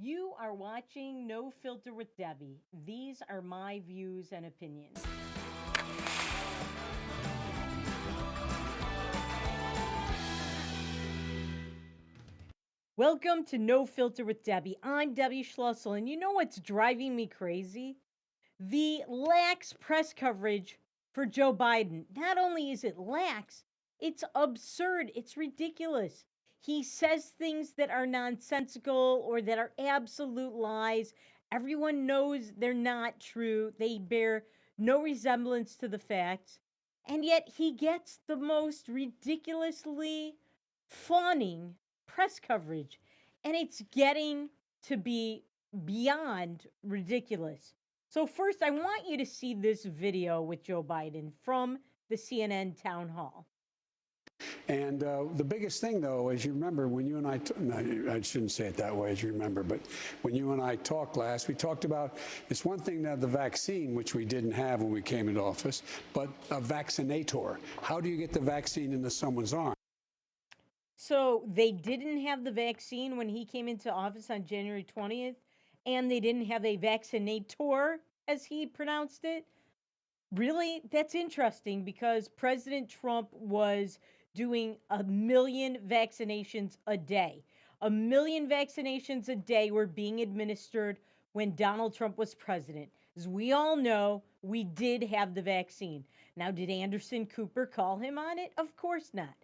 You are watching No Filter with Debbie. These are my views and opinions. Welcome to No Filter with Debbie. I'm Debbie Schlussel, and you know what's driving me crazy? The lax press coverage for Joe Biden. Not only is it lax, it's absurd. It's ridiculous. He says things that are nonsensical or that are absolute lies. Everyone knows they're not true. They bear no resemblance to the facts. And yet he gets the most ridiculously fawning press coverage. And it's getting to be beyond ridiculous. So, first, I want you to see this video with Joe Biden from the CNN town hall. And the biggest thing, though, as you remember, when you and I shouldn't say it that way, as you remember, but when you and I talked last, we talked about it's one thing to have the vaccine, which we didn't have when we came into office, but a vaccinator. How do you get the vaccine into someone's arm? So, they didn't have the vaccine when he came into office on January 20th, and they didn't have a vaccinator, as he pronounced it. Really? That's interesting because President Trump was doing 1 million vaccinations a day. 1 million vaccinations a day were being administered when Donald Trump was president. As we all know, we did have the vaccine. Now, did Anderson Cooper call him on it? Of course not.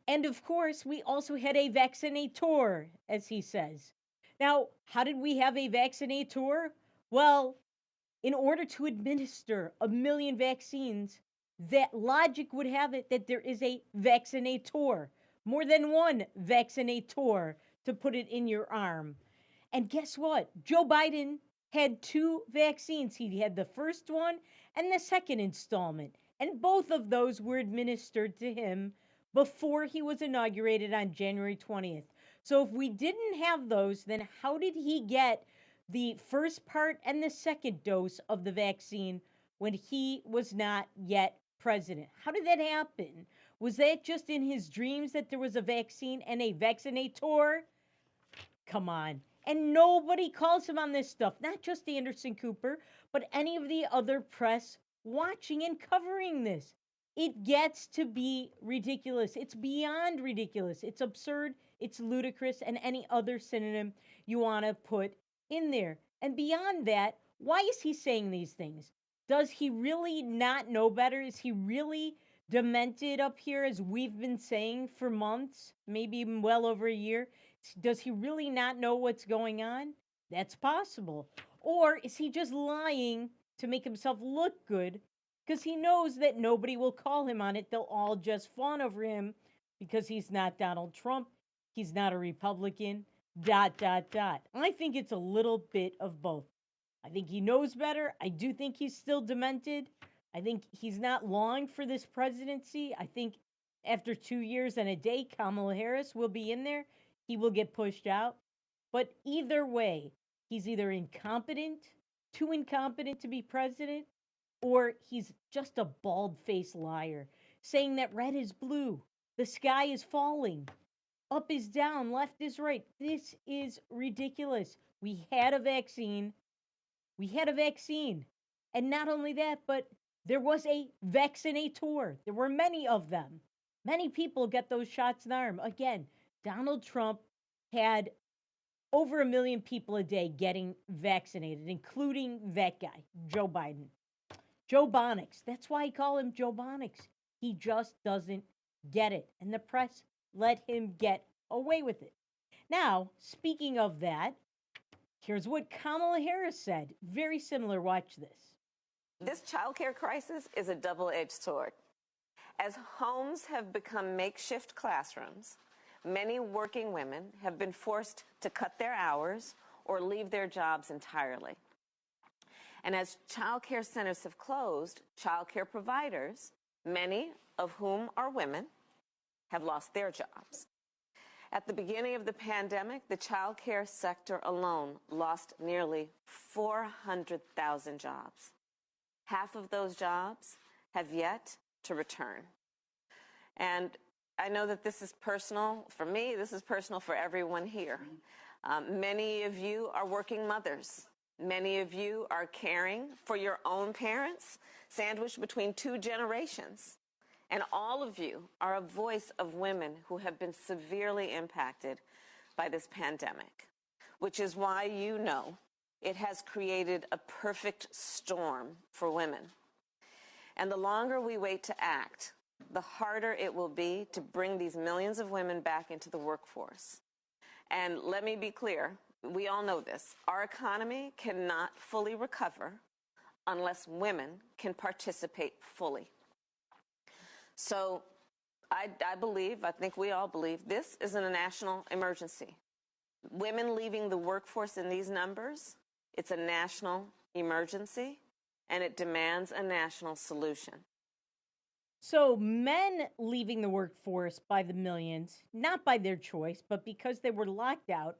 And of course, we also had a vaccinator, as he says. Now, how did we have a vaccinator? Well, in order to administer 1 million vaccines, that logic would have it that there is a vaccinator, more than one vaccinator to put it in your arm. And guess what? Joe Biden had 2 vaccines. He had the first one and the second installment. And both of those were administered to him before he was inaugurated on January 20th. So if we didn't have those, then how did he get the first part and the second dose of the vaccine when he was not yet president? How did that happen? Was that just in his dreams that there was a vaccine and a vaccinator? Come on. And nobody calls him on this stuff, not just Anderson Cooper, but any of the other press watching and covering this. It gets to be ridiculous. It's beyond ridiculous. It's absurd. It's ludicrous, and any other synonym you want to put in there. And beyond that, why is he saying these things? Does he really not know better? Is he really demented up here, as we've been saying for months, maybe even well over a year? Does he really not know what's going on? That's possible. Or is he just lying to make himself look good because he knows that nobody will call him on it? They'll all just fawn over him because he's not Donald Trump. He's not a Republican. ... I think it's a little bit of both. I think he knows better. I do think he's still demented. I think he's not long for this presidency. I think after 2 years and a day, Kamala Harris will be in there. He will get pushed out. But either way, he's either incompetent, too incompetent to be president, or he's just a bald-faced liar, saying that red is blue, the sky is falling, up is down, left is right. This is ridiculous. We had a vaccine. We had a vaccine. And not only that, but there was a vaccinator. There were many of them. Many people get those shots in the arm. Again, Donald Trump had over 1 million people a day getting vaccinated, including that guy, Joe Biden. Joe Bonix. That's why I call him Joe Bonix. He just doesn't get it. And the press let him get away with it. Now, speaking of that, here's what Kamala Harris said. Very similar. Watch this. This childcare crisis is a double-edged sword. As homes have become makeshift classrooms, many working women have been forced to cut their hours or leave their jobs entirely. And as childcare centers have closed, childcare providers, many of whom are women, have lost their jobs. At the beginning of the pandemic, the childcare sector alone lost nearly 400,000 jobs. Half of those jobs have yet to return. And I know that this is personal for me. This is personal for everyone here. Many of you are working mothers. Many of you are caring for your own parents, sandwiched between two generations. And all of you are a voice of women who have been severely impacted by this pandemic, which is why you know it has created a perfect storm for women. And the longer we wait to act, the harder it will be to bring these millions of women back into the workforce. And let me be clear, we all know this. Our economy cannot fully recover unless women can participate fully. So I think we all believe, this is a national emergency. Women leaving the workforce in these numbers, it's a national emergency, and it demands a national solution. So, men leaving the workforce by the millions, not by their choice, but because they were lockdown,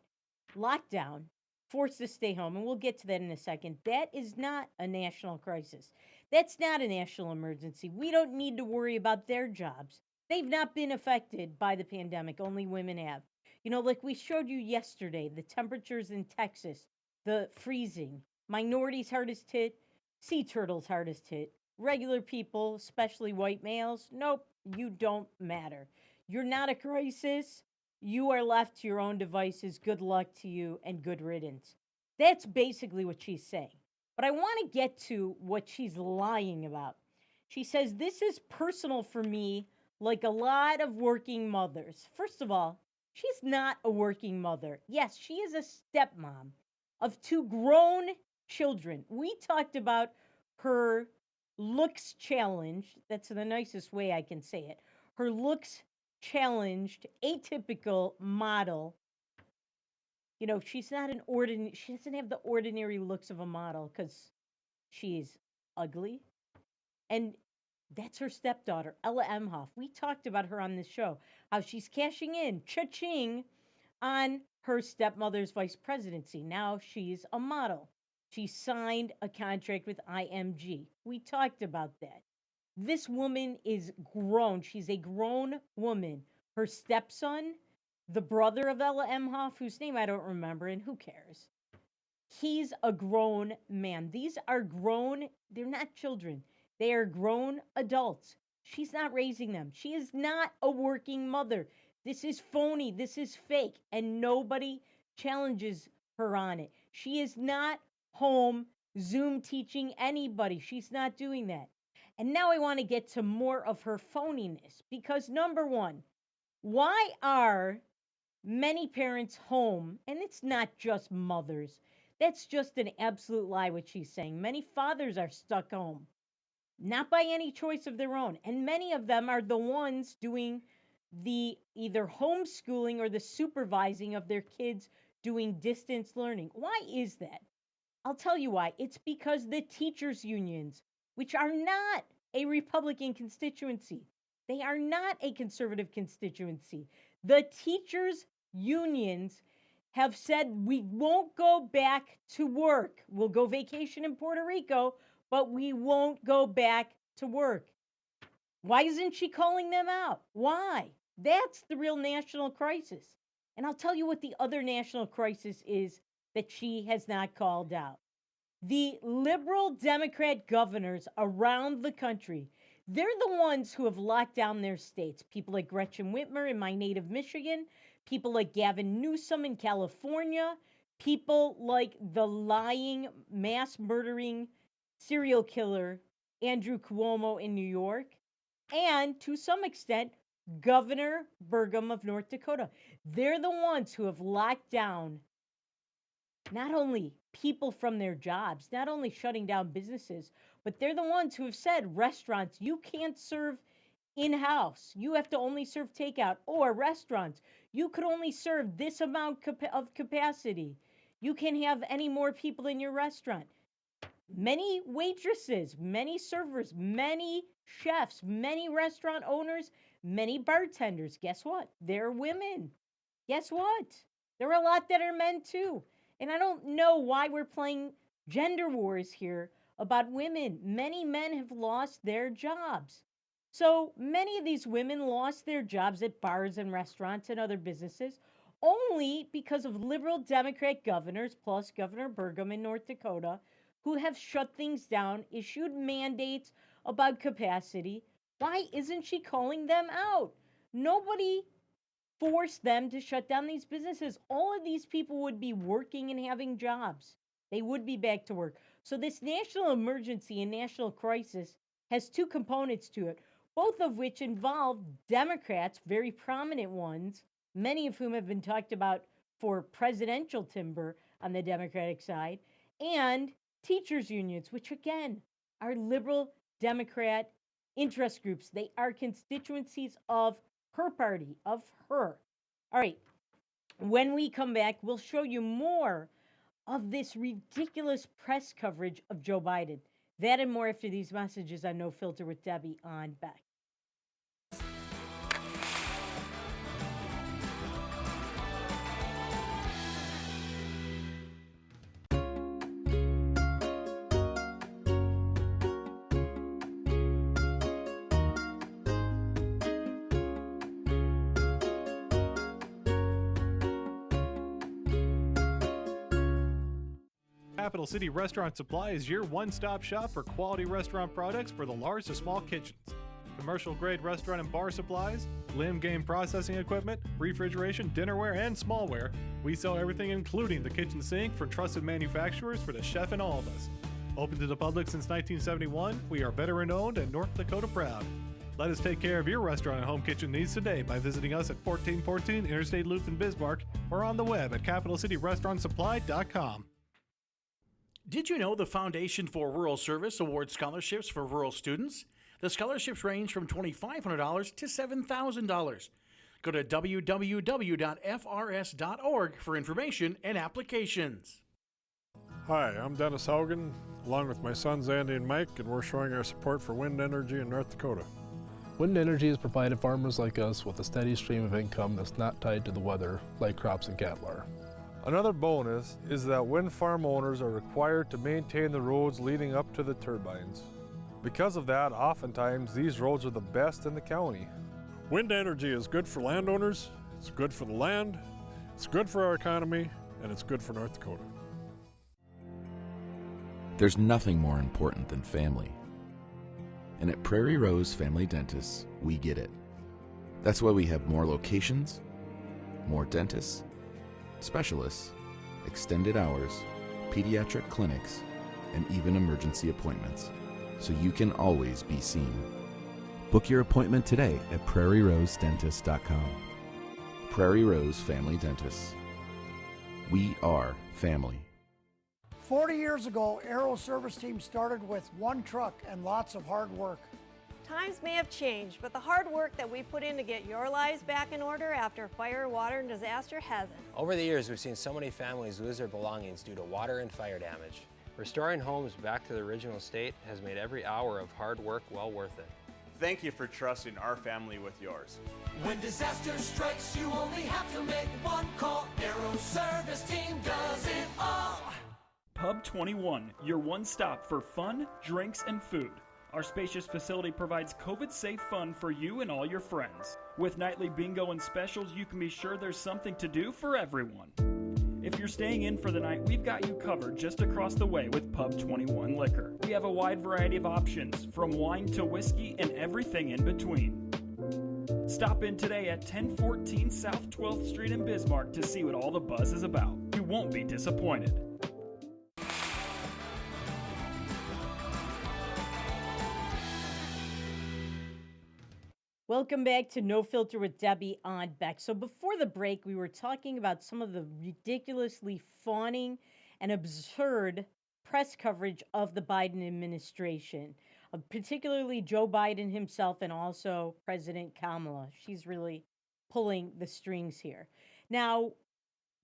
forced to stay home, and we'll get to that in a second. That is not a national crisis. That's not a national emergency. We don't need to worry about their jobs. They've not been affected by the pandemic, only women have. You know, like we showed you yesterday, the temperatures in Texas, the freezing, minorities hardest hit, sea turtles hardest hit. Regular people, especially white males, nope, you don't matter. You're not a crisis. You are left to your own devices. Good luck to you and good riddance. That's basically what she's saying. But I want to get to what she's lying about. She says, this is personal for me, like a lot of working mothers. First of all, she's not a working mother. Yes, she is a stepmom of two grown children. We talked about her looks challenged. That's the nicest way I can say it. Her looks challenged, atypical model. You know, she's not an ordinary, she doesn't have the ordinary looks of a model because she's ugly. And that's her stepdaughter, Ella Emhoff. We talked about her on this show, how she's cashing in, cha-ching, on her stepmother's vice presidency. Now she's a model. She signed a contract with IMG. We talked about that. This woman is grown. She's a grown woman. Her stepson, the brother of Ella Emhoff, whose name I don't remember, and who cares? He's a grown man. These are grown, they're not children. They are grown adults. She's not raising them. She is not a working mother. This is phony. This is fake. And nobody challenges her on it. She is not home Zoom teaching anybody. She's not doing that. And now I want to get to more of her phoniness. Because number one, why are many parents home? And it's not just mothers. That's just an absolute lie, what she's saying. Many fathers are stuck home, not by any choice of their own. And many of them are the ones doing the either homeschooling or the supervising of their kids doing distance learning. Why is that? I'll tell you why. It's because the teachers' unions, which are not a Republican constituency, they are not a conservative constituency. The teachers' unions have said we won't go back to work. We'll go vacation in Puerto Rico, but we won't go back to work. Why isn't she calling them out? Why? That's the real national crisis. And I'll tell you what the other national crisis is that she has not called out. The liberal Democrat governors around the country, they're the ones who have locked down their states. People like Gretchen Whitmer in my native Michigan, people like Gavin Newsom in California, people like the lying, mass murdering serial killer Andrew Cuomo in New York, and to some extent, Governor Burgum of North Dakota. They're the ones who have locked down not only people from their jobs, not only shutting down businesses, but they're the ones who have said restaurants, you can't serve in-house. You have to only serve takeout. Or restaurants, you could only serve this amount of capacity. You can't have any more people in your restaurant. Many waitresses, many servers, many chefs, many restaurant owners, many bartenders. Guess what? They're women. Guess what? There are a lot that are men too. And I don't know why we're playing gender wars here about women. Many men have lost their jobs. So many of these women lost their jobs at bars and restaurants and other businesses only because of liberal Democrat governors, plus Governor Burgum in North Dakota, who have shut things down, issued mandates about capacity. Why isn't she calling them out? Nobody forced them to shut down these businesses. All of these people would be working and having jobs. They would be back to work. So, this national emergency and national crisis has two components to it, both of which involve Democrats, very prominent ones, many of whom have been talked about for presidential timber on the Democratic side, and teachers' unions, which again are liberal Democrat interest groups. They are constituencies of her party, of her. All right, when we come back, we'll show you more of this ridiculous press coverage of Joe Biden. That and more after these messages on No Filter with Debbie on Beck. Capital City Restaurant Supply is your one-stop shop for quality restaurant products for the large to small kitchens. Commercial-grade restaurant and bar supplies, limb game processing equipment, refrigeration, dinnerware, and smallware. We sell everything including the kitchen sink from trusted manufacturers for the chef and all of us. Open to the public since 1971, we are veteran-owned and North Dakota proud. Let us take care of your restaurant and home kitchen needs today by visiting us at 1414 Interstate Loop in Bismarck or on the web at capitalcityrestaurantsupply.com. Did you know the Foundation for Rural Service awards scholarships for rural students? The scholarships range from $2,500 to $7,000. Go to www.frs.org for information and applications. Hi, I'm Dennis Haugen, along with my sons Andy and Mike, and we're showing our support for wind energy in North Dakota. Wind energy has provided farmers like us with a steady stream of income that's not tied to the weather like crops and cattle are. Another bonus is that wind farm owners are required to maintain the roads leading up to the turbines. Because of that, oftentimes these roads are the best in the county. Wind energy is good for landowners, it's good for the land, it's good for our economy, and it's good for North Dakota. There's nothing more important than family. And at Prairie Rose Family Dentists, we get it. That's why we have more locations, more dentists, specialists, extended hours, pediatric clinics, and even emergency appointments, so you can always be seen. Book your appointment today at prairierosedentist.com. Prairie Rose Family Dentists. We are family. 40 years ago, Aero Service Team started with one truck and lots of hard work. Times may have changed, but the hard work that we put in to get your lives back in order after fire, water, and disaster hasn't. Over the years, we've seen so many families lose their belongings due to water and fire damage. Restoring homes back to the original state has made every hour of hard work well worth it. Thank you for trusting our family with yours. When disaster strikes, you only have to make one call. Aero Service Team does it all. Pub21, your one stop for fun, drinks, and food. Our spacious facility provides COVID-safe fun for you and all your friends. With nightly bingo and specials, you can be sure there's something to do for everyone. If you're staying in for the night, we've got you covered just across the way with Pub21 Liquor. We have a wide variety of options, from wine to whiskey and everything in between. Stop in today at 1014 South 12th Street in Bismarck to see what all the buzz is about. You won't be disappointed. Welcome back to No Filter with Debbie on Beck. So before the break, we were talking about some of the ridiculously fawning and absurd press coverage of the Biden administration, particularly Joe Biden himself and also President Kamala. She's really pulling the strings here. Now,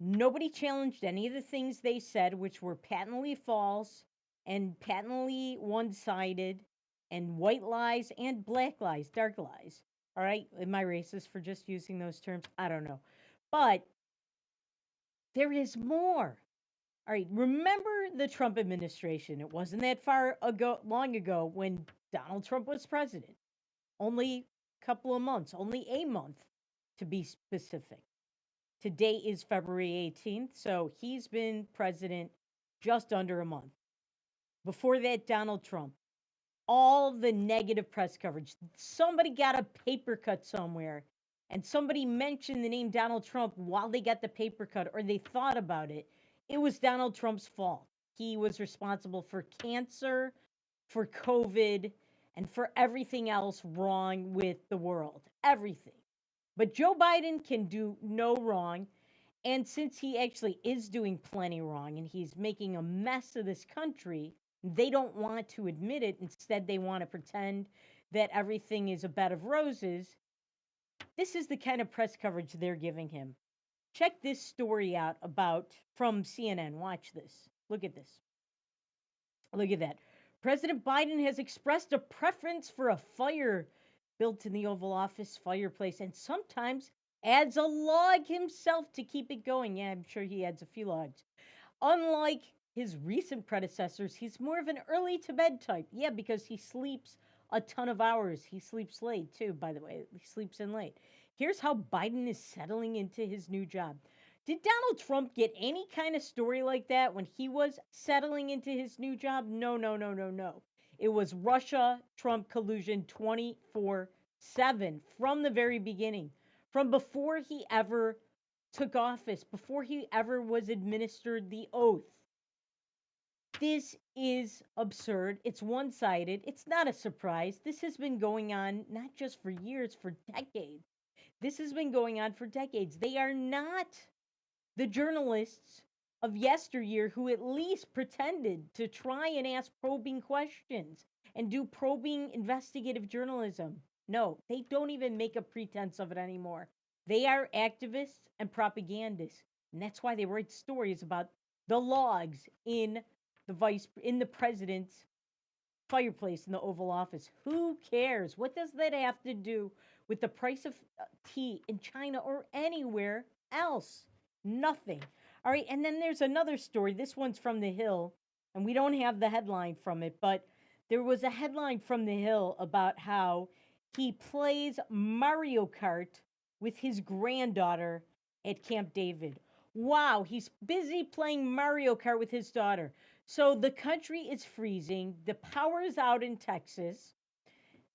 nobody challenged any of the things they said, which were patently false and patently one-sided and white lies and black lies, dark lies. All right, am I racist for just using those terms? I don't know. But there is more. All right, remember the Trump administration. It wasn't that long ago when Donald Trump was president. Only a couple of months, only a month to be specific. Today is February 18th, so he's been president just under a month. Before that, Donald Trump. All the negative press coverage. Somebody got a paper cut somewhere, and somebody mentioned the name Donald Trump while they got the paper cut or they thought about it. It was Donald Trump's fault. He was responsible for cancer, for COVID, and for everything else wrong with the world. Everything. But Joe Biden can do no wrong. And since he actually is doing plenty wrong and he's making a mess of this country, they don't want to admit it. Instead, they want to pretend that everything is a bed of roses. This is the kind of press coverage they're giving him. Check this story out from CNN. Watch this. Look at this. Look at that. President Biden has expressed a preference for a fire built in the Oval Office fireplace and sometimes adds a log himself to keep it going. Yeah, I'm sure he adds a few logs. Unlike his recent predecessors, he's more of an early to bed type. Yeah, because he sleeps a ton of hours. He sleeps late too, by the way. He sleeps in late. Here's how Biden is settling into his new job. Did Donald Trump get any kind of story like that when he was settling into his new job? No, no, no, no, no. It was Russia-Trump collusion 24/7 from the very beginning. From before he ever took office, before he ever was administered the oath. This is absurd. It's one-sided. It's not a surprise. This has been going on not just for years, for decades. This has been going on for decades. They are not the journalists of yesteryear who at least pretended to try and ask probing questions and do probing investigative journalism. No, they don't even make a pretense of it anymore. They are activists and propagandists. And that's why they write stories about the logs in the president's fireplace in the Oval Office. Who cares? What does that have to do with the price of tea in China or anywhere else? Nothing. All right, and then there's another story. This one's from The Hill, and we don't have the headline from it, but there was a headline from The Hill about how he plays Mario Kart with his granddaughter at Camp David. Wow, he's busy playing Mario Kart with his daughter. So the country is freezing. The power is out in Texas.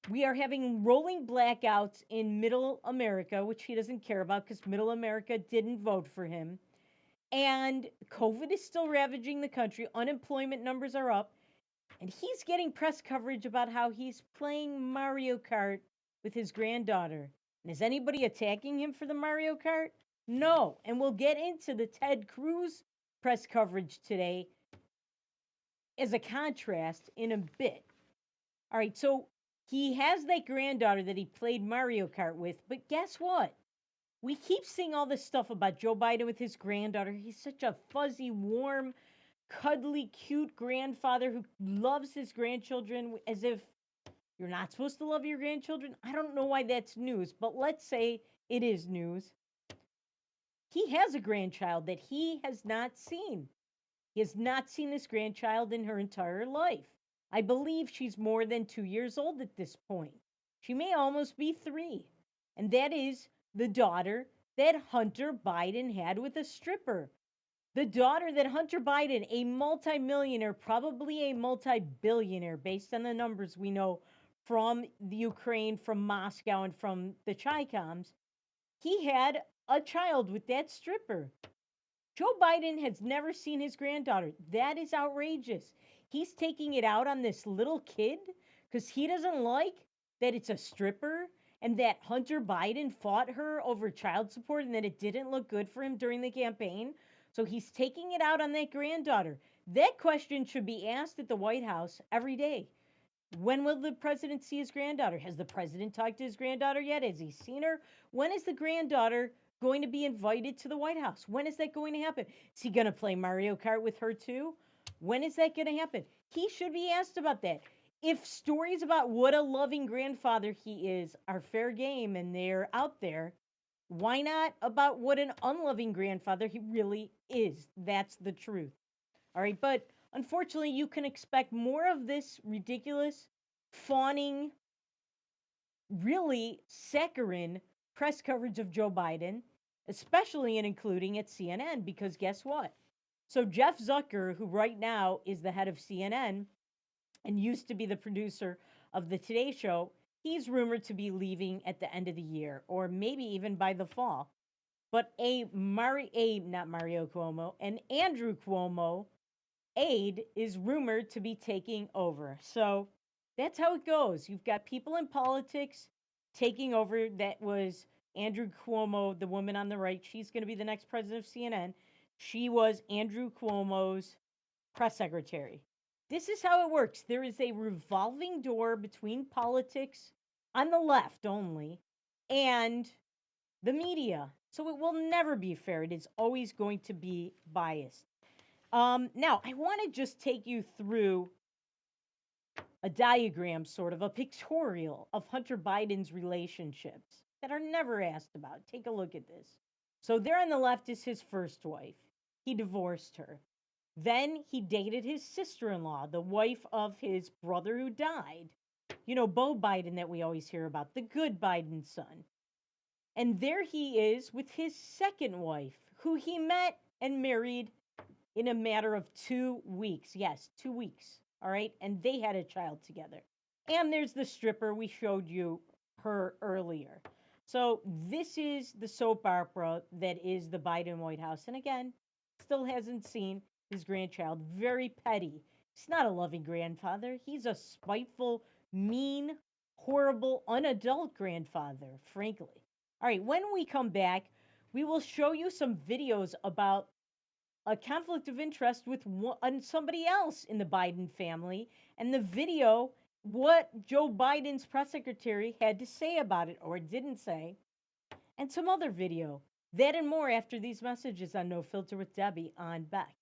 We are having rolling blackouts in Middle America, which he doesn't care about because Middle America didn't vote for him. And COVID is still ravaging the country. Unemployment numbers are up. And he's getting press coverage about how he's playing Mario Kart with his granddaughter. And is anybody attacking him for the Mario Kart? No. And we'll get into the Ted Cruz press coverage today as a contrast in a bit. All right, so he has that granddaughter that he played Mario Kart with, but guess what? We keep seeing all this stuff about Joe Biden with his granddaughter. He's such a fuzzy, warm, cuddly, cute grandfather who loves his grandchildren as if you're not supposed to love your grandchildren. I don't know why that's news, but let's say it is news. He has a grandchild that he has not seen. He has not seen this grandchild in her entire life. I believe she's more than 2 years old at this point. She may almost be 3. And that is the daughter that Hunter Biden had with a stripper. The daughter that Hunter Biden, a multimillionaire, probably a multi-billionaire, based on the numbers we know from the Ukraine, from Moscow, and from the Chi-Coms, he had a child with that stripper. Joe Biden has never seen his granddaughter. That is outrageous. He's taking it out on this little kid because he doesn't like that it's a stripper and that Hunter Biden fought her over child support and that it didn't look good for him during the campaign. So he's taking it out on that granddaughter. That question should be asked at the White House every day. When will the president see his granddaughter? Has the president talked to his granddaughter yet? Has he seen her? When is the granddaughter going to be invited to the White House? When is that going to happen? Is he going to play Mario Kart with her too? When is that going to happen? He should be asked about that. If stories about what a loving grandfather he is are fair game and they're out there, why not about what an unloving grandfather he really is? That's the truth. All right, but unfortunately, you can expect more of this ridiculous, fawning really saccharine press coverage of Joe Biden, especially and including at CNN, because guess what? So Jeff Zucker, who right now is the head of CNN and used to be the producer of the Today Show, he's rumored to be leaving at the end of the year or maybe even by the fall. But not Mario Cuomo, an Andrew Cuomo aide is rumored to be taking over. So that's how it goes. You've got people in politics taking over. That was Andrew Cuomo, the woman on the right. She's going to be the next president of CNN. She was Andrew Cuomo's press secretary. This is how it works. There is a revolving door between politics on the left only and the media. So it will never be fair. It is always going to be biased. Now, I want to just take you through a diagram, sort of a pictorial of Hunter Biden's relationships that are never asked about. Take a look at this. So there on the left is his first wife. He divorced her. Then he dated his sister-in-law, the wife of his brother who died. You know, Beau Biden that we always hear about, the good Biden son. And there he is with his second wife, who he met and married in a matter of 2 weeks. Yes, 2 weeks. All right. And they had a child together. And there's the stripper. We showed you her earlier. So this is the soap opera that is the Biden White House. And again, still hasn't seen his grandchild. Very petty. He's not a loving grandfather. He's a spiteful, mean, horrible, unadult grandfather, frankly. All right, when we come back, we will show you some videos about a conflict of interest with somebody else in the Biden family, and the video, what Joe Biden's press secretary had to say about it or didn't say, and some other video. That and more after these messages on No Filter with Debbie on Beck.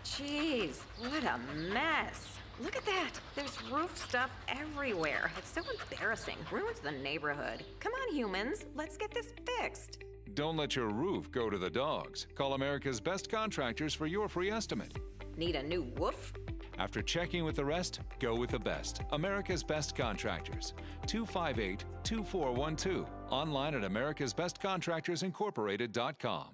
Jeez, what a mess. Look at that. There's roof stuff everywhere. It's so embarrassing. Ruins the neighborhood. Come on, humans. Let's get this fixed. Don't let your roof go to the dogs. Call America's Best Contractors for your free estimate. Need a new woof? After checking with the rest, go with the best. America's Best Contractors. 258-2412. Online at americasbestcontractorsincorporated.com.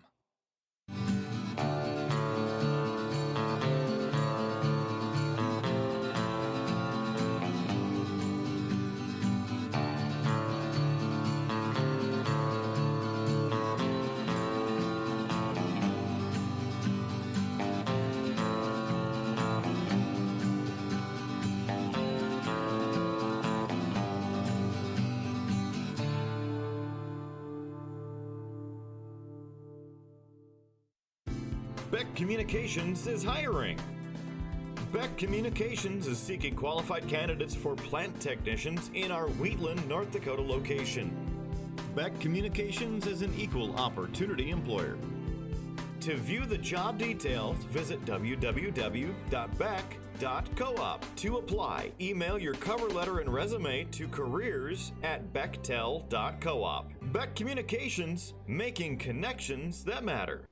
Beck Communications is hiring. Beck Communications is seeking qualified candidates for plant technicians in our Wheatland, North Dakota location. Beck Communications is an equal opportunity employer. To view the job details, visit www.beck.coop. To apply, email your cover letter and resume to careers@bechtel.coop. Beck Communications, making connections that matter.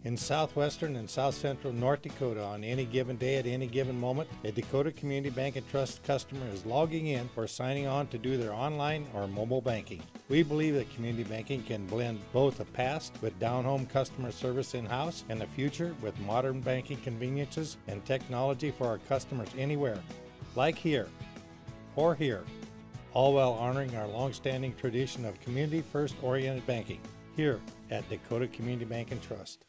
In southwestern and south central North Dakota, on any given day at any given moment, a Dakota Community Bank and Trust customer is logging in or signing on to do their online or mobile banking. We believe that community banking can blend both the past with down-home customer service in-house and the future with modern banking conveniences and technology for our customers anywhere, like here or here, all while honoring our long-standing tradition of community-first oriented banking here at Dakota Community Bank and Trust.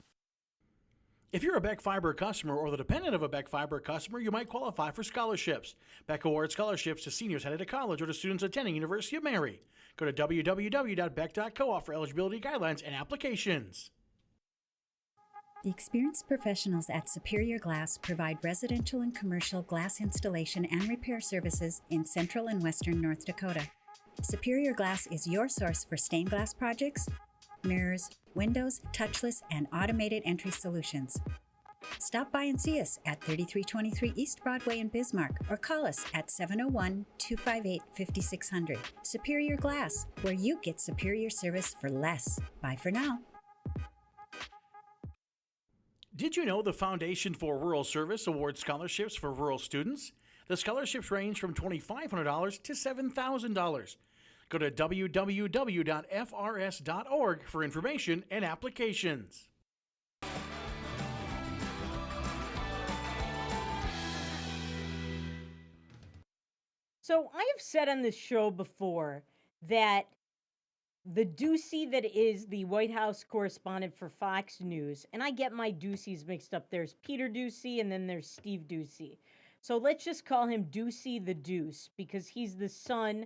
If you're a Beck Fiber customer or the dependent of a Beck Fiber customer, you might qualify for scholarships. Beck awards scholarships to seniors headed to college or to students attending University of Mary. Go to www.beck.coop for eligibility guidelines and applications. The experienced professionals at Superior Glass provide residential and commercial glass installation and repair services in central and western North Dakota. Superior Glass is your source for stained glass projects, mirrors, windows, touchless, and automated entry solutions. Stop by and see us at 3323 East Broadway in Bismarck or call us at 701-258-5600. Superior Glass, where you get superior service for less. Bye for now. Did you know the Foundation for Rural Service awards scholarships for rural students? The scholarships range from $2,500 to $7,000. Go to www.frs.org for information and applications. So I have said on this show before that the Ducey that is the White House correspondent for Fox News, and I get my Duceys mixed up. There's Peter Ducey and then there's Steve Ducey. So let's just call him Ducey the Deuce because he's the son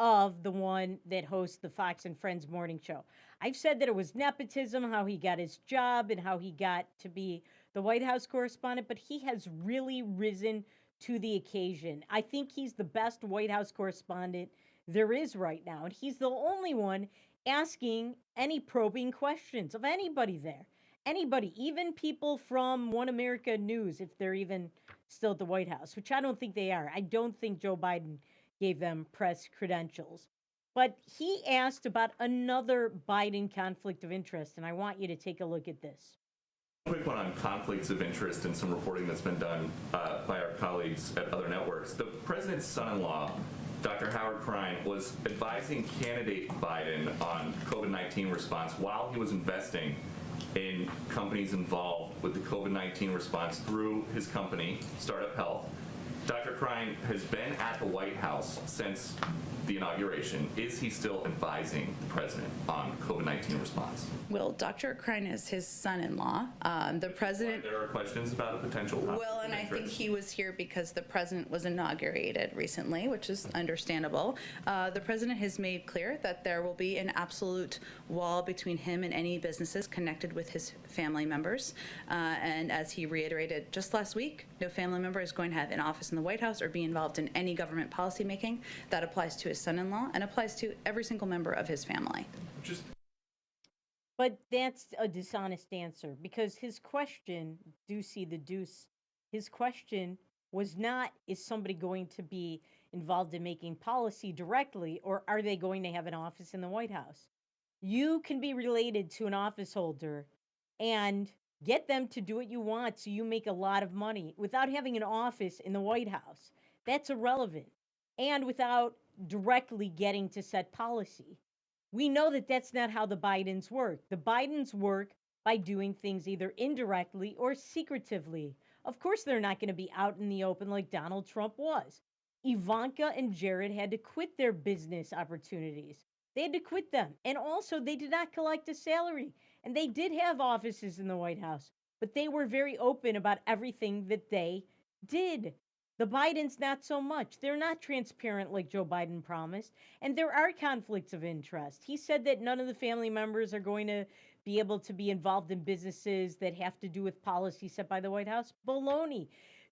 of the one that hosts the Fox and Friends morning show. I've said that it was nepotism, how he got his job and how he got to be the White House correspondent, but he has really risen to the occasion. I think he's the best White House correspondent there is right now, and he's the only one asking any probing questions of anybody there. Anybody, even people from One America News, if they're even still at the White House, which I don't think they are. I don't think Joe Biden gave them press credentials. But he asked about another Biden conflict of interest, and I want you to take a look at this. Quick one on conflicts of interest and some reporting that's been done by our colleagues at other networks. The president's son-in-law, Dr. Howard Krein, was advising candidate Biden on COVID-19 response while he was investing in companies involved with the COVID-19 response through his company, Startup Health. Dr. Krein has been at the White House since the inauguration. Is he still advising the president on COVID-19 response? Well, Dr. Krein is his son-in-law. The president. There are questions about a potential conflict Well, and of I interest. think he was here because the president was inaugurated recently, which is understandable. The president has made clear that there will be an absolute wall between him and any businesses connected with his family members. And as he reiterated just last week, no family member is going to have an office in the White House or be involved in any government policy making. That applies to his son-in-law and applies to every single member of his family. But that's a dishonest answer because his question, Ducey the Deuce, his question was not, is somebody going to be involved in making policy directly or are they going to have an office in the White House? You can be related to an office holder and get them to do what you want so you make a lot of money without having an office in the White House. That's irrelevant. And without directly getting to set policy. We know that that's not how the Bidens work. The Bidens work by doing things either indirectly or secretively. Of course, they're not going to be out in the open like Donald Trump was. Ivanka and Jared had to quit their business opportunities. They had to quit them. And also, they did not collect a salary. And they did have offices in the White House. But they were very open about everything that they did. The Bidens, not so much. They're not transparent like Joe Biden promised. And there are conflicts of interest. He said that none of the family members are going to be able to be involved in businesses that have to do with policy set by the White House. Baloney.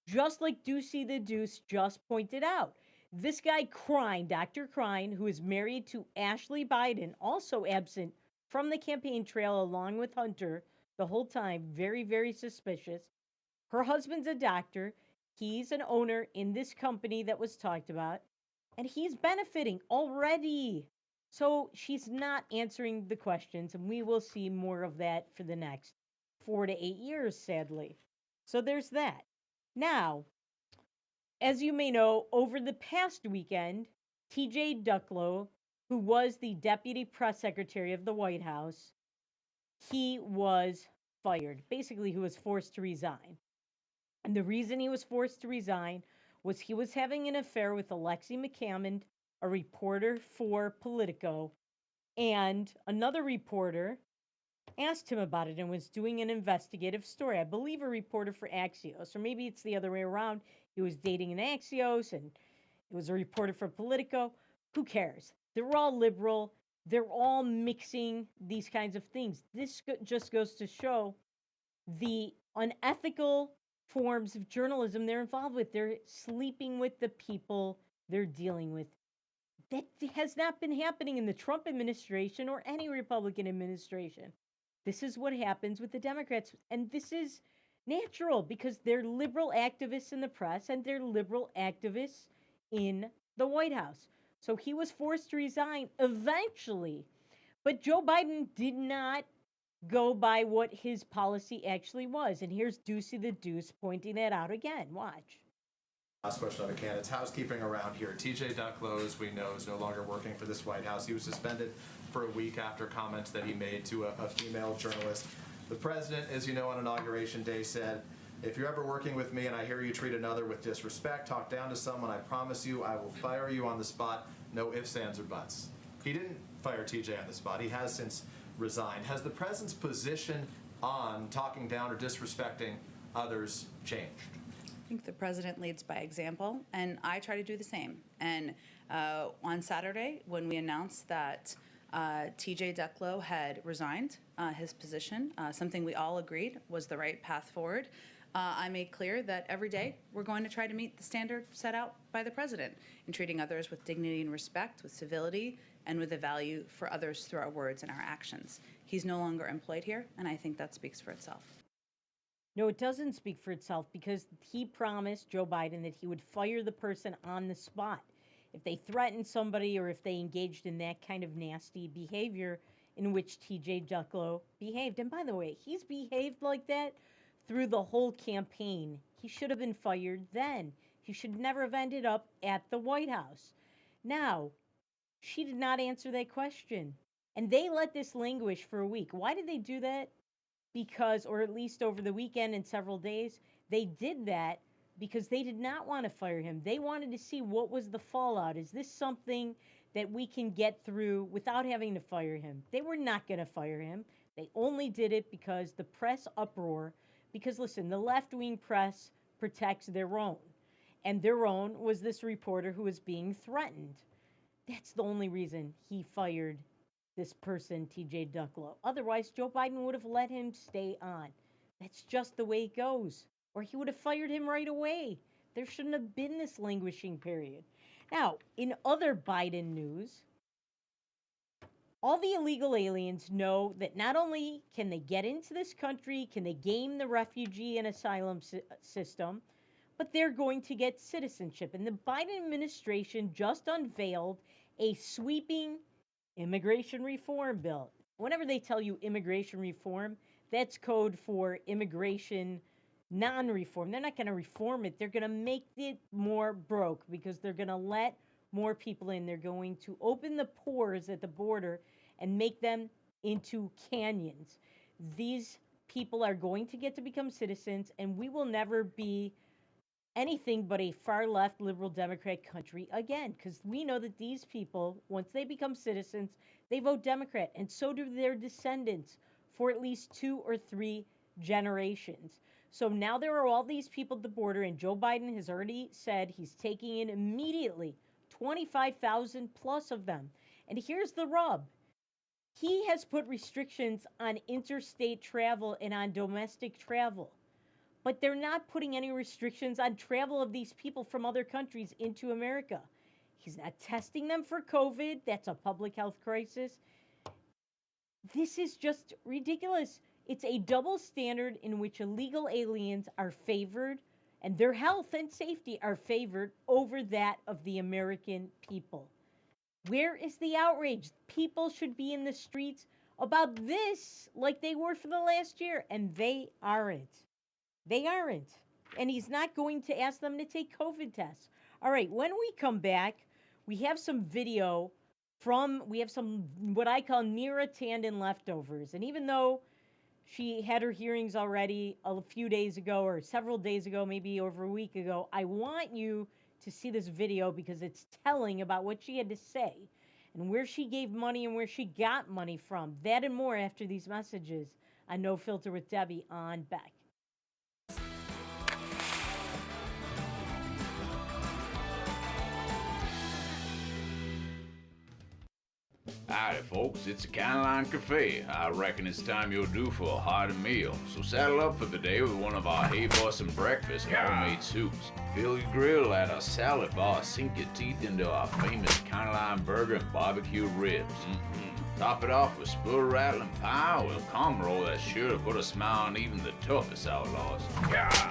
Just like Ducey the Deuce just pointed out. This guy Krein, Dr. Krein, who is married to Ashley Biden, also absent from the campaign trail along with Hunter the whole time, very, very suspicious. Her husband's a doctor. He's an owner in this company that was talked about, and he's benefiting already. So she's not answering the questions, and we will see more of that for the next 4 to 8 years, sadly. So there's that. Now, as you may know, over the past weekend, TJ Ducklo, who was the deputy press secretary of the White House, he was fired. Basically, he was forced to resign. And the reason he was forced to resign was he was having an affair with Alexi McCammond, a reporter for Politico, and another reporter asked him about it and was doing an investigative story. I believe a reporter for Axios, or maybe it's the other way around. He was dating an Axios and it was a reporter for Politico. Who cares? They're all liberal. They're all mixing these kinds of things. This just goes to show the unethical forms of journalism they're involved with. They're sleeping with the people they're dealing with. That has not been happening in the Trump administration or any Republican administration. This is what happens with the Democrats. And this is natural because they're liberal activists in the press and they're liberal activists in the White House. So he was forced to resign eventually. But Joe Biden did not go by what his policy actually was. And here's Deucey the Deuce pointing that out again. Watch. Last question on the candidates. Housekeeping around here. TJ Ducklow, as we know, is no longer working for this White House. He was suspended for a week after comments that he made to a female journalist. The president, as you know, on Inauguration Day said, if you're ever working with me and I hear you treat another with disrespect, talk down to someone, I promise you I will fire you on the spot. No ifs, ands, or buts. He didn't fire TJ on the spot. He has since resigned. Has the president's position on talking down or disrespecting others changed? I think the president leads by example, and I try to do the same. And on Saturday, when we announced that TJ Ducklow had resigned his position, something we all agreed was the right path forward, I made clear that every day we're going to try to meet the standard set out by the president in treating others with dignity and respect, with civility, and with a value for others through our words and our actions. He's no longer employed here, and I think that speaks for itself. No, it doesn't speak for itself because he promised, Joe Biden, that he would fire the person on the spot if they threatened somebody or if they engaged in that kind of nasty behavior in which TJ Ducklow behaved. And by the way, he's behaved like that through the whole campaign. He should have been fired then. He should never have ended up at the White House. Now, she did not answer that question. And they let this languish for a week. Why did they do that? Because, or at least over the weekend and several days, they did that because they did not want to fire him. They wanted to see what was the fallout. Is this something that we can get through without having to fire him? They were not going to fire him. They only did it because the press uproar, because listen, the left-wing press protects their own. And their own was this reporter who was being threatened. That's the only reason he fired this person, TJ Ducklow. Otherwise, Joe Biden would have let him stay on. That's just the way it goes. Or he would have fired him right away. There shouldn't have been this languishing period. Now, in other Biden news, all the illegal aliens know that not only can they get into this country, can they game the refugee and asylum system, but they're going to get citizenship. And the Biden administration just unveiled a sweeping immigration reform bill. Whenever they tell you immigration reform, that's code for immigration non-reform. They're not going to reform it. They're going to make it more broke because they're going to let more people in. They're going to open the pores at the border and make them into canyons. These people are going to get to become citizens, and we will never be anything but a far-left liberal Democrat country again, because we know that these people, once they become citizens, they vote Democrat, and so do their descendants for at least 2 or 3 generations. So now there are all these people at the border, and Joe Biden has already said he's taking in immediately 25,000 plus of them. And here's the rub. He has put restrictions on interstate travel and on domestic travel. But they're not putting any restrictions on travel of these people from other countries into America. He's not testing them for COVID. That's a public health crisis. This is just ridiculous. It's a double standard in which illegal aliens are favored and their health and safety are favored over that of the American people. Where is the outrage? People should be in the streets about this like they were for the last year, and they aren't. They aren't. And he's not going to ask them to take COVID tests. All right, when we come back, we have some video we have some what I call Neera Tanden leftovers. And even though she had her hearings already a few days ago or several days ago, maybe over a week ago, I want you to see this video because it's telling about what she had to say and where she gave money and where she got money from. That and more after these messages on No Filter with Debbie on Beck. Howdy folks, it's the Caroline Cafe. I reckon it's time you're due for a hearty meal. So saddle up for the day with one of our Hey Bussin' breakfast homemade soups. Fill your grill at our salad bar, sink your teeth into our famous Caroline burger and barbecue ribs. Top it off with spoon rattling pie with a comb roll that's sure to put a smile on even the toughest outlaws.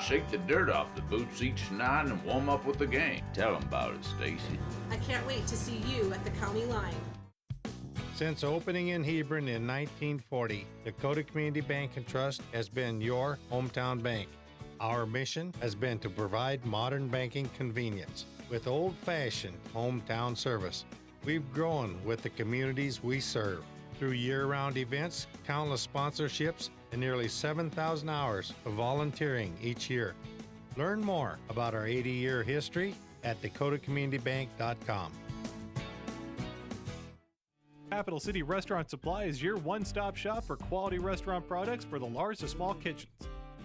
Shake the dirt off the boots each night and warm up with the gang. Tell them about it, Stacy. I can't wait to see you at the county line. Since opening in Hebron in 1940, Dakota Community Bank and Trust has been your hometown bank. Our mission has been to provide modern banking convenience with old-fashioned hometown service. We've grown with the communities we serve through year-round events, countless sponsorships, and nearly 7,000 hours of volunteering each year. Learn more about our 80-year history at dakotacommunitybank.com. Capital City Restaurant Supply is your one-stop shop for quality restaurant products for the large to small kitchens.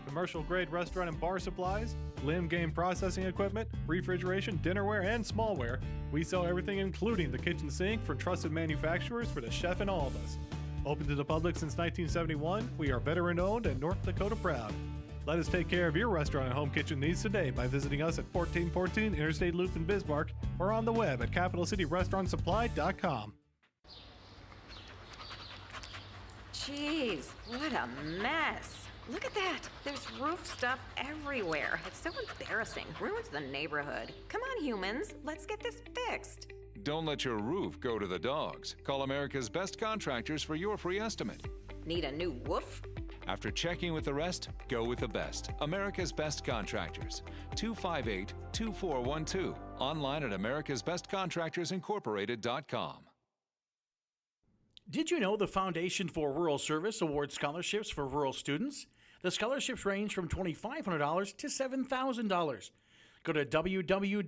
Commercial-grade restaurant and bar supplies, limb game processing equipment, refrigeration, dinnerware, and smallware. We sell everything including the kitchen sink from trusted manufacturers for the chef and all of us. Open to the public since 1971, we are veteran-owned and North Dakota proud. Let us take care of your restaurant and home kitchen needs today by visiting us at 1414 Interstate Loop in Bismarck or on the web at capitalcityrestaurantsupply.com. Jeez, what a mess. Look at that. There's roof stuff everywhere. It's so embarrassing. Ruins the neighborhood. Come on, humans. Let's get this fixed. Don't let your roof go to the dogs. Call America's Best Contractors for your free estimate. Need a new woof? After checking with the rest, go with the best. America's Best Contractors. 258-2412. Online at americasbestcontractorsincorporated.com. Did you know the Foundation for Rural Service awards scholarships for rural students? The scholarships range from $2,500 to $7,000. Go to www.frs.org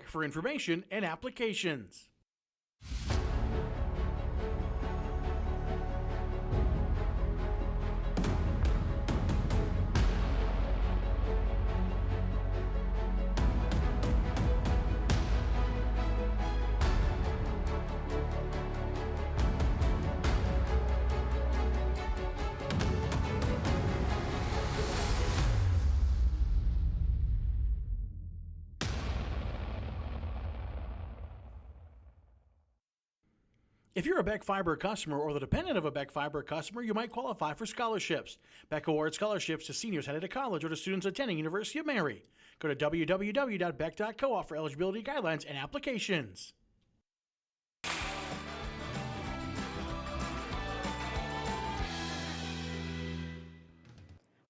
for information and applications. If you're a Beck Fiber customer or the dependent of a Beck Fiber customer, you might qualify for scholarships. Beck awards scholarships to seniors headed to college or to students attending University of Mary. Go to www.beck.co for eligibility guidelines and applications.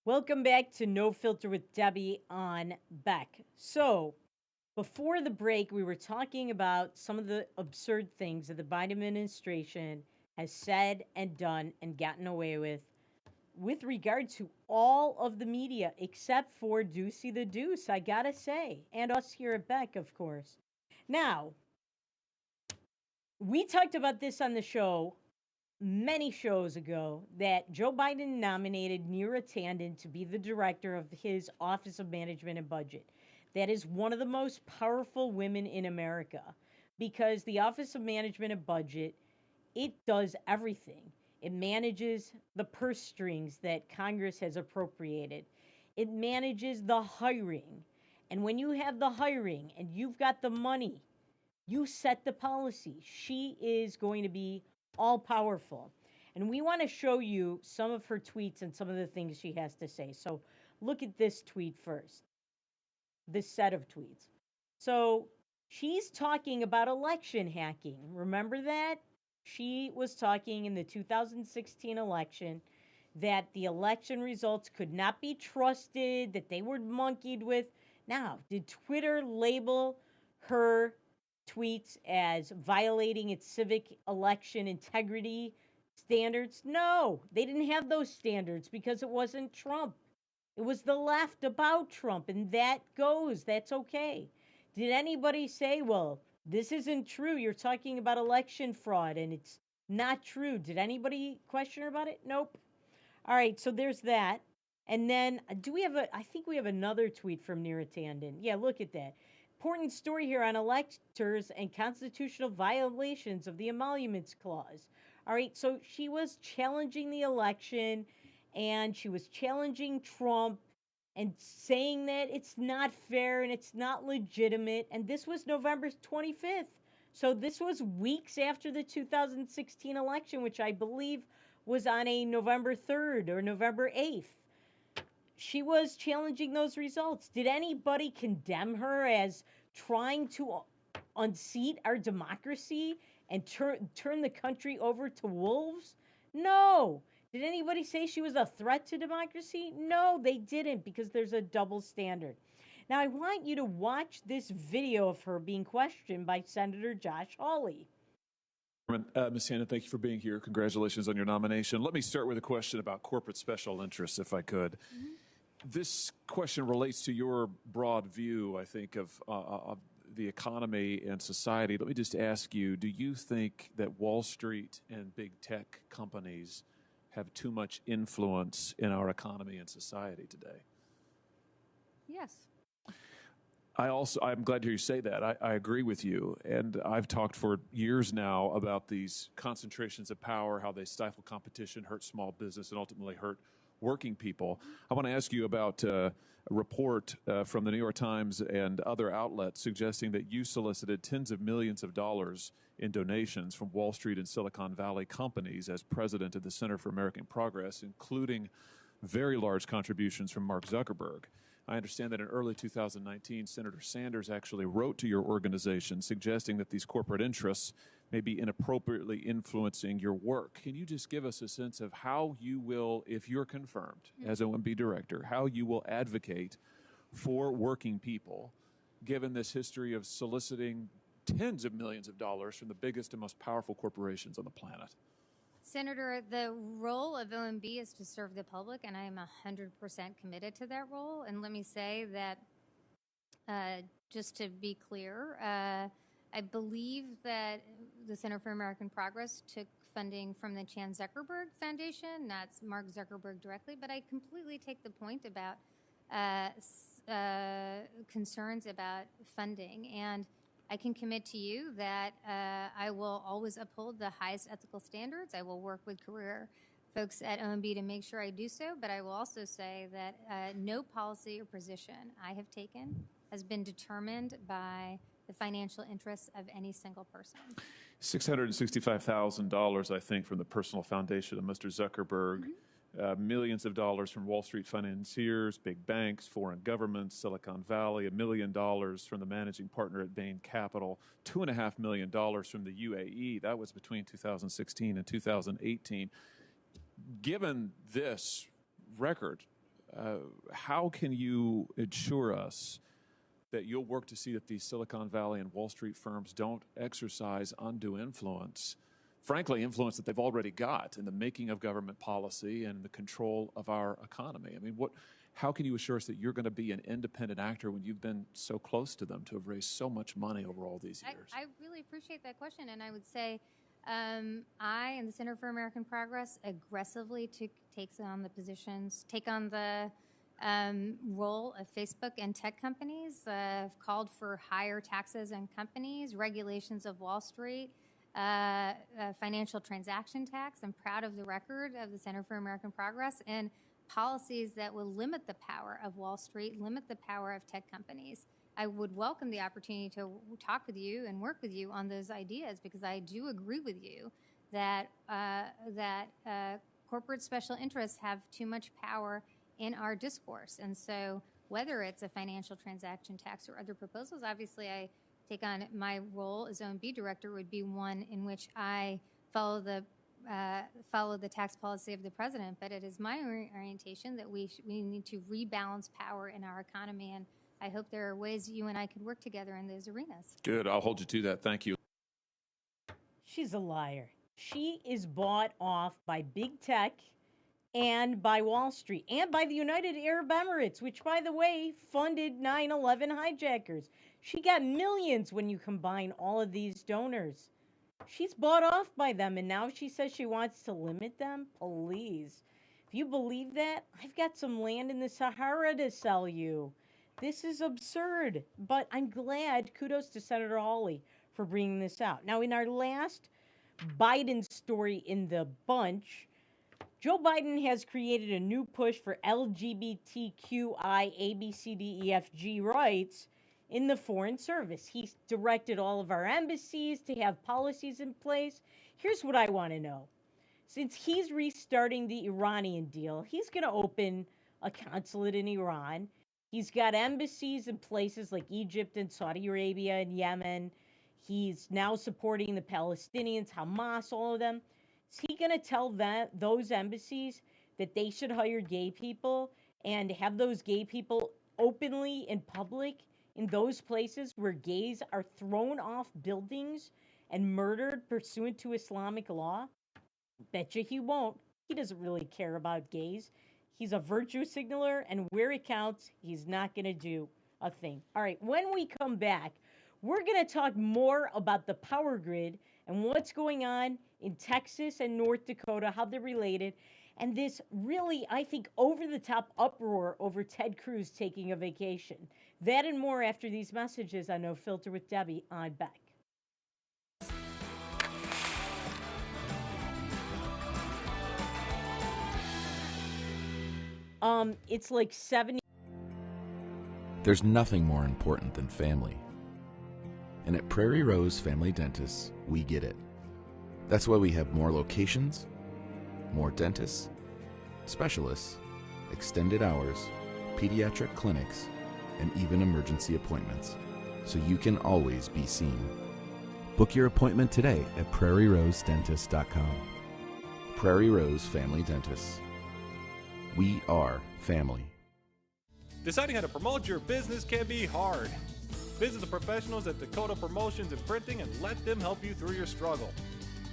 Welcome back to No Filter with Debbie on Beck. So, before the break, we were talking about some of the absurd things that the Biden administration has said and done and gotten away with regard to all of the media, except for Deucey the Deuce, I gotta say, and us here at Beck, of course. Now, we talked about this on the show many shows ago, that Joe Biden nominated Neera Tanden to be the director of his Office of Management and Budget. That is one of the most powerful women in America, because the Office of Management and Budget, it does everything. It manages the purse strings that Congress has appropriated. It manages the hiring. And when you have the hiring and you've got the money, you set the policy. She is going to be all powerful. And we want to show you some of her tweets and some of the things she has to say. So look at this tweet first. This set of tweets. So she's talking about election hacking. Remember that? She was talking in the 2016 election that the election results could not be trusted, that they were monkeyed with. Now, did Twitter label her tweets as violating its civic election integrity standards? No, they didn't have those standards because it wasn't Trump. It was the left about Trump, and that goes. That's okay. Did anybody say, well, this isn't true, you're talking about election fraud, and it's not true? Did anybody question her about it? Nope. All right, so there's that. And then, I think we have another tweet from Neera Tanden. Yeah, look at that. Important story here on electors and constitutional violations of the Emoluments Clause. All right, so she was challenging the election, and she was challenging Trump and saying that it's not fair and it's not legitimate. And this was November 25th. So this was weeks after the 2016 election, which I believe was on a November 3rd or November 8th. She was challenging those results. Did anybody condemn her as trying to unseat our democracy and turn the country over to wolves? No. Did anybody say she was a threat to democracy? No, they didn't, because there's a double standard. Now, I want you to watch this video of her being questioned by Senator Josh Hawley. Ms. Hannon, thank you for being here. Congratulations on your nomination. Let me start with a question about corporate special interests, if I could. This question relates to your broad view, I think, of the economy and society. Let me just ask you, do you think that Wall Street and big tech companies have too much influence in our economy and society today? Yes. I'm glad to hear you say that. I agree with you. And I've talked for years now about these concentrations of power, how they stifle competition, hurt small business, and ultimately hurt working people. I want to ask you about a report from the New York Times and other outlets suggesting that you solicited tens of millions of dollars in donations from Wall Street and Silicon Valley companies as president of the Center for American Progress, including very large contributions from Mark Zuckerberg. I understand that in early 2019, Senator Sanders actually wrote to your organization suggesting that these corporate interests may be inappropriately influencing your work. Can you just give us a sense of how you will, if you're confirmed as OMB director, how you will advocate for working people, given this history of soliciting tens of millions of dollars from the biggest and most powerful corporations on the planet? Senator, the role of OMB is to serve the public, and I am 100% committed to that role. And let me say that, just to be clear, I believe that the Center for American Progress took funding from the Chan Zuckerberg Foundation, not Mark Zuckerberg directly, but I completely take the point about concerns about funding. And I can commit to you that I will always uphold the highest ethical standards. I will work with career folks at OMB to make sure I do so, but I will also say that no policy or position I have taken has been determined by the financial interests of any single person. $665,000, I think, from the personal foundation of Mr. Zuckerberg. Millions of dollars from Wall Street financiers, big banks, foreign governments, Silicon Valley, $1 million from the managing partner at Bain Capital, $2.5 million from the UAE. That was between 2016 and 2018. Given this record, how can you assure us that you'll work to see that these Silicon Valley and Wall Street firms don't exercise undue influence, frankly, influence that they've already got in the making of government policy and the control of our economy? I mean, how can you assure us that you're going to be an independent actor when you've been so close to them to have raised so much money over all these years? I really appreciate that question, and I would say I and the Center for American Progress aggressively take on the role of Facebook and tech companies. Have called for higher taxes on companies, regulations of Wall Street, financial transaction tax. I'm proud of the record of the Center for American Progress and policies that will limit the power of Wall Street, limit the power of tech companies. I would welcome the opportunity to talk with you and work with you on those ideas, because I do agree with you that corporate special interests have too much power in our discourse. And so whether it's a financial transaction tax or other proposals, obviously I take on my role as OMB director would be one in which I follow the tax policy of the president. But it is my orientation that we need to rebalance power in our economy, and I hope there are ways you and I could work together in those arenas. Good. I'll hold you to that. Thank you. She's a liar. She is bought off by big tech and by Wall Street and by the United Arab Emirates, which, by the way, funded 9/11 hijackers. She got millions when you combine all of these donors. She's bought off by them, and now she says she wants to limit them? Please. If you believe that, I've got some land in the Sahara to sell you. This is absurd, but I'm glad. Kudos to Senator Hawley for bringing this out. Now, in our last Biden story in the bunch, Joe Biden has created a new push for LGBTQI ABCDEFG rights in the Foreign Service. He's directed all of our embassies to have policies in place. Here's what I want to know. Since he's restarting the Iranian deal, he's going to open a consulate in Iran. He's got embassies in places like Egypt and Saudi Arabia and Yemen. He's now supporting the Palestinians, Hamas, all of them. Is he going to tell those embassies that they should hire gay people and have those gay people openly in public in those places where gays are thrown off buildings and murdered pursuant to Islamic law? Betcha he won't. He doesn't really care about gays. He's a virtue signaler, and where it counts, he's not going to do a thing. All right, when we come back, we're going to talk more about the power grid and what's going on in Texas and North Dakota, how they're related, and this really, I think, over-the-top uproar over Ted Cruz taking a vacation. That and more after these messages on No Filter with Debbie on Beck. It's like 70. There's nothing more important than family. And at Prairie Rose Family Dentists, we get it. That's why we have more locations, more dentists, specialists, extended hours, pediatric clinics, and even emergency appointments, so you can always be seen. Book your appointment today at prairierosedentist.com. Prairie Rose Family Dentists. We are family. Deciding how to promote your business can be hard. Visit the professionals at Dakota Promotions and Printing and let them help you through your struggle.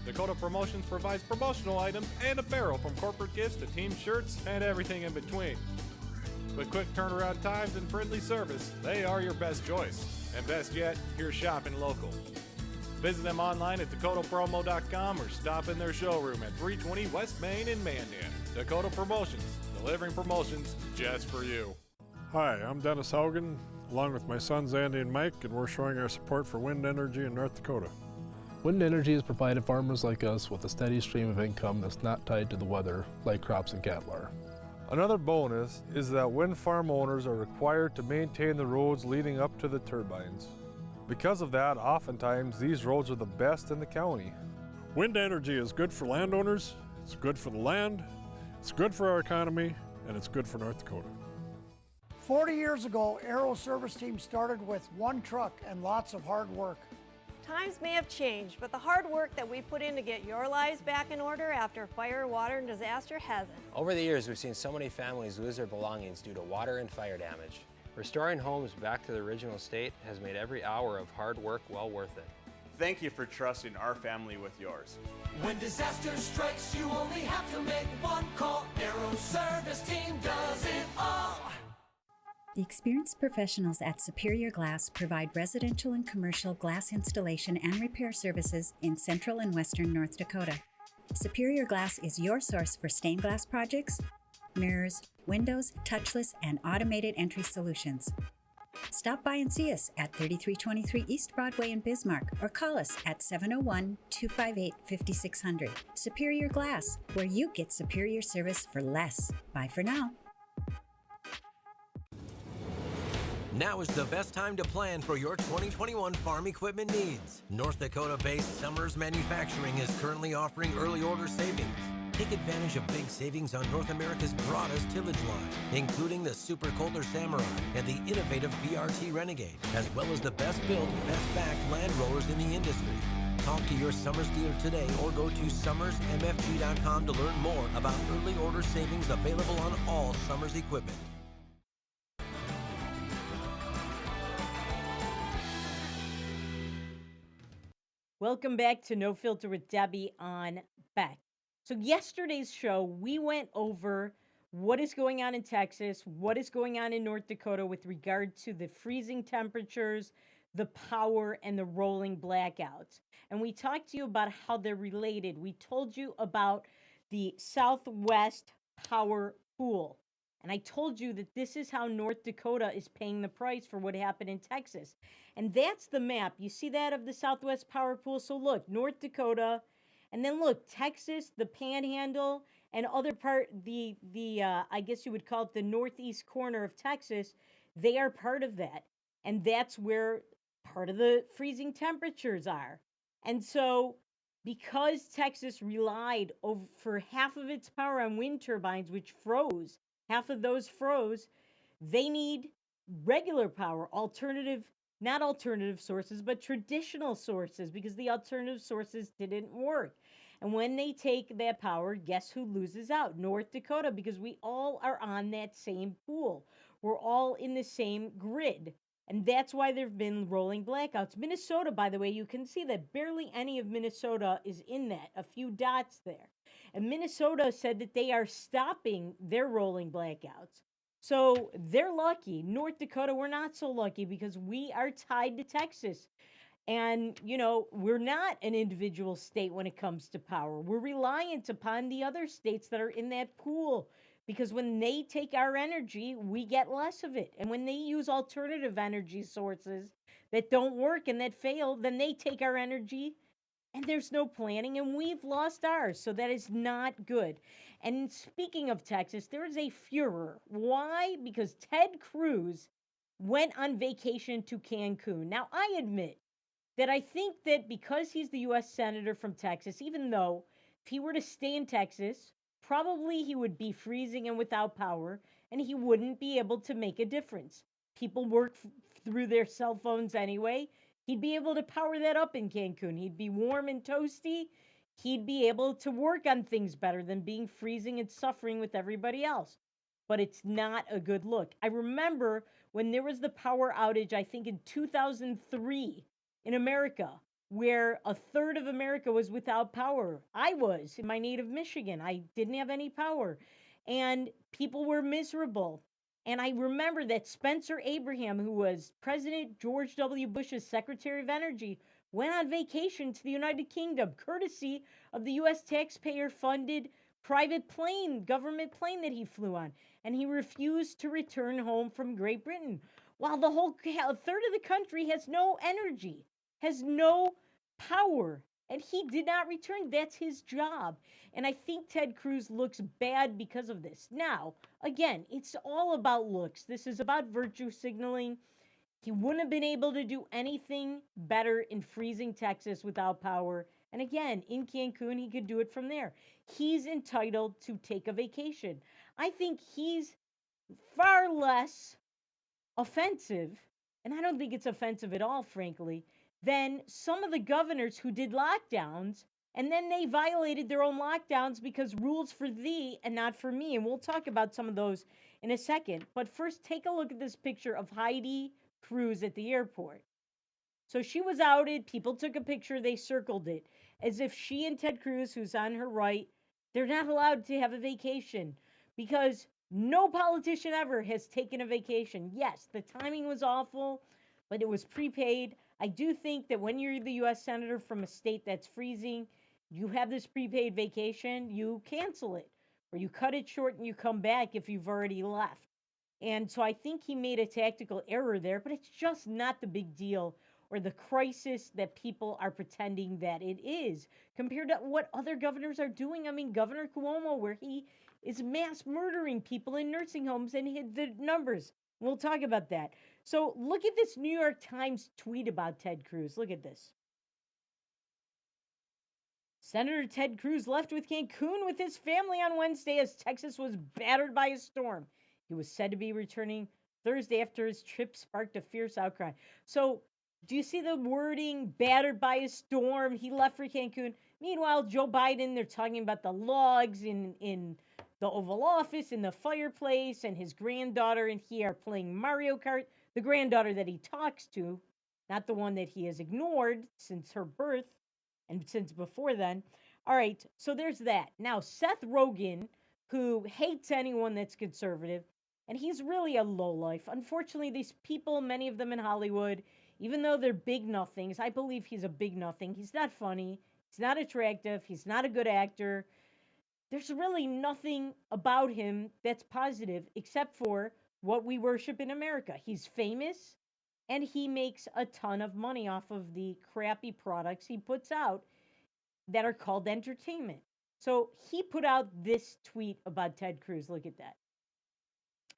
Dakota Promotions provides promotional items and apparel from corporate gifts to team shirts and everything in between. With quick turnaround times and friendly service, they are your best choice. And best yet, you're shopping local. Visit them online at dakotapromo.com or stop in their showroom at 320 West Main in Mandan. Dakota Promotions, delivering promotions just for you. Hi, I'm Dennis Haugen, along with my sons Andy and Mike, and we're showing our support for wind energy in North Dakota. Wind energy has provided farmers like us with a steady stream of income that's not tied to the weather like crops and cattle are. Another bonus is that wind farm owners are required to maintain the roads leading up to the turbines. Because of that, oftentimes these roads are the best in the county. Wind energy is good for landowners, it's good for the land, it's good for our economy, and it's good for North Dakota. 40 years ago, Aero Service Team started with one truck and lots of hard work. Times may have changed, but the hard work that we put in to get your lives back in order after fire, water, and disaster hasn't. Over the years, we've seen so many families lose their belongings due to water and fire damage. Restoring homes back to the original state has made every hour of hard work well worth it. Thank you for trusting our family with yours. When disaster strikes, you only have to make one call. Aero Service Team does it all. The experienced professionals at Superior Glass provide residential and commercial glass installation and repair services in central and western North Dakota. Superior Glass is your source for stained glass projects, mirrors, windows, touchless, and automated entry solutions. Stop by and see us at 3323 East Broadway in Bismarck or call us at 701-258-5600. Superior Glass, where you get superior service for less. Bye for now. Now is the best time to plan for your 2021 farm equipment needs. North Dakota-based Summers Manufacturing is currently offering early order savings. Take advantage of big savings on North America's broadest tillage line, including the Super Coulter Samurai and the innovative VRT Renegade, as well as the best-built, best-backed land rollers in the industry. Talk to your Summers dealer today or go to summersmfg.com to learn more about early order savings available on all Summers equipment. Welcome back to No Filter with Debbie on Beck. So yesterday's show, we went over what is going on in Texas, what is going on in North Dakota with regard to the freezing temperatures, the power, and the rolling blackouts. And we talked to you about how they're related. We told you about the Southwest Power Pool. And I told you that this is how North Dakota is paying the price for what happened in Texas. And that's the map. You see that of the Southwest Power Pool? So look, North Dakota, and then look, Texas, the Panhandle, and other part, I guess you would call it the northeast corner of Texas, they are part of that. And that's where part of the freezing temperatures are. And so because Texas relied for half of its power on wind turbines, which froze, half of those froze, they need regular power, alternative Not alternative sources, but traditional sources, because the alternative sources didn't work. And when they take that power, guess who loses out? North Dakota, because we all are on that same pool. We're all in the same grid. And that's why there have been rolling blackouts. Minnesota, by the way, you can see that barely any of Minnesota is in that, a few dots there. And Minnesota said that they are stopping their rolling blackouts. So they're lucky. North Dakota, we're not so lucky because we are tied to Texas. And, we're not an individual state when it comes to power. We're reliant upon the other states that are in that pool because when they take our energy, we get less of it. And when they use alternative energy sources that don't work and that fail, then they take our energy and there's no planning and we've lost ours. So that is not good. And speaking of Texas, there is a furor. Why? Because Ted Cruz went on vacation to Cancun. Now, I admit that I think that because he's the U.S. Senator from Texas, even though if he were to stay in Texas, probably he would be freezing and without power, and he wouldn't be able to make a difference. People work through their cell phones anyway. He'd be able to power that up in Cancun. He'd be warm and toasty. He'd be able to work on things better than being freezing and suffering with everybody else. But it's not a good look. I remember when there was the power outage, I think in 2003 in America, where a third of America was without power. I was in my native Michigan. I didn't have any power. And people were miserable. And I remember that Spencer Abraham, who was President George W. Bush's Secretary of Energy, went on vacation to the United Kingdom, courtesy of the U.S. taxpayer-funded private plane, government plane that he flew on. And he refused to return home from Great Britain, while the whole third of the country has no energy, has no power, and he did not return. That's his job. And I think Ted Cruz looks bad because of this. Now, again, it's all about looks. This is about virtue signaling. He wouldn't have been able to do anything better in freezing Texas without power. And again, in Cancun, he could do it from there. He's entitled to take a vacation. I think he's far less offensive, and I don't think it's offensive at all, frankly, than some of the governors who did lockdowns and then they violated their own lockdowns because rules for thee and not for me. And we'll talk about some of those in a second. But first, take a look at this picture of Heidi Cruz at the airport. So she was outed. People took a picture. They circled it as if she and Ted Cruz, who's on her right, they're not allowed to have a vacation because no politician ever has taken a vacation. Yes, the timing was awful, but it was prepaid. I do think that when you're the U.S. Senator from a state that's freezing, you have this prepaid vacation, you cancel it, or you cut it short and you come back if you've already left. And so I think he made a tactical error there, but it's just not the big deal or the crisis that people are pretending that it is compared to what other governors are doing. I mean, Governor Cuomo, where he is mass murdering people in nursing homes and hid the numbers. We'll talk about that. So look at this New York Times tweet about Ted Cruz. Look at this. Senator Ted Cruz left with Cancun with his family on Wednesday as Texas was battered by a storm. He was said to be returning Thursday after his trip sparked a fierce outcry. So, do you see the wording, battered by a storm? He left for Cancun. Meanwhile, Joe Biden, they're talking about the logs in the Oval Office, in the fireplace, and his granddaughter and he are playing Mario Kart. The granddaughter that he talks to, not the one that he has ignored since her birth and since before then. All right, so there's that. Now, Seth Rogen, who hates anyone that's conservative, and he's really a lowlife. Unfortunately, these people, many of them in Hollywood, even though they're big nothings, I believe he's a big nothing. He's not funny. He's not attractive. He's not a good actor. There's really nothing about him that's positive except for what we worship in America. He's famous, and he makes a ton of money off of the crappy products he puts out that are called entertainment. So he put out this tweet about Ted Cruz. Look at that.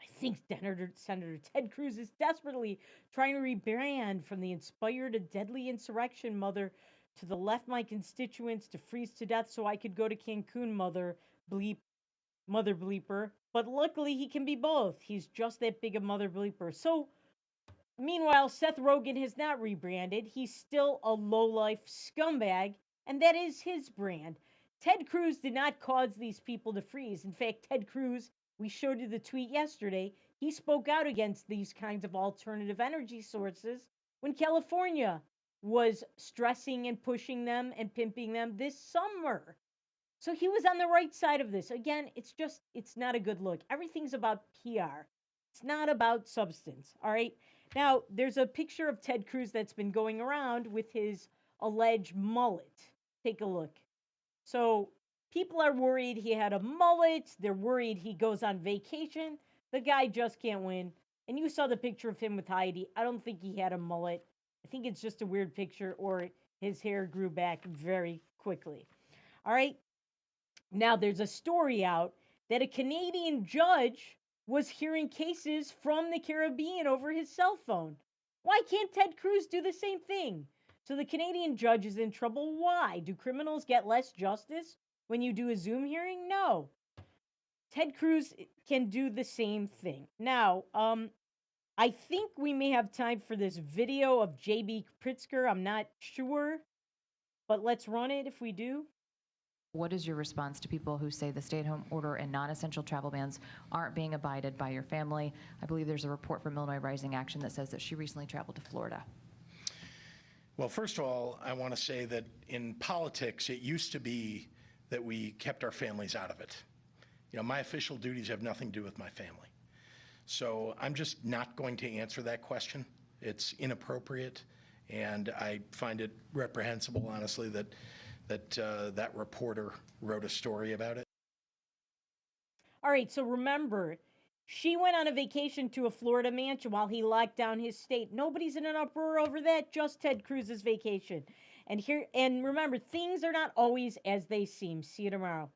I think Senator Ted Cruz is desperately trying to rebrand from the inspired a deadly insurrection mother to the left my constituents to freeze to death so I could go to Cancun, mother bleeper. But luckily he can be both. He's just that big a mother bleeper. So Meanwhile, Seth Rogen has not rebranded. He's still a lowlife scumbag, and that is his brand. Ted Cruz did not cause these people to freeze. In fact, Ted Cruz, we showed you the tweet yesterday, he spoke out against these kinds of alternative energy sources when California was stressing and pushing them and pimping them this summer. So he was on the right side of this. Again, it's not a good look. Everything's about PR. It's not about substance, all right? Now, there's a picture of Ted Cruz that's been going around with his alleged mullet. Take a look. So people are worried he had a mullet. They're worried he goes on vacation. The guy just can't win. And you saw the picture of him with Heidi. I don't think he had a mullet. I think it's just a weird picture, or his hair grew back very quickly. All right. Now, there's a story out that a Canadian judge was hearing cases from the Caribbean over his cell phone. Why can't Ted Cruz do the same thing? So the Canadian judge is in trouble. Why? Do criminals get less justice when you do a Zoom hearing? No. Ted Cruz can do the same thing. Now, I think we may have time for this video of J.B. Pritzker. I'm not sure, but let's run it if we do. What is your response to people who say the stay-at-home order and non-essential travel bans aren't being abided by your family? I believe there's a report from Illinois Rising Action that says that she recently traveled to Florida. Well, first of all, I want to say that in politics, it used to be that we kept our families out of it. You know, my official duties have nothing to do with my family. So I'm just not going to answer that question. It's inappropriate, and I find it reprehensible, honestly, that that reporter wrote a story about it. All right, so remember, she went on a vacation to a Florida mansion while he locked down his state. Nobody's in an uproar over that, just Ted Cruz's vacation. And remember, things are not always as they seem. See you tomorrow.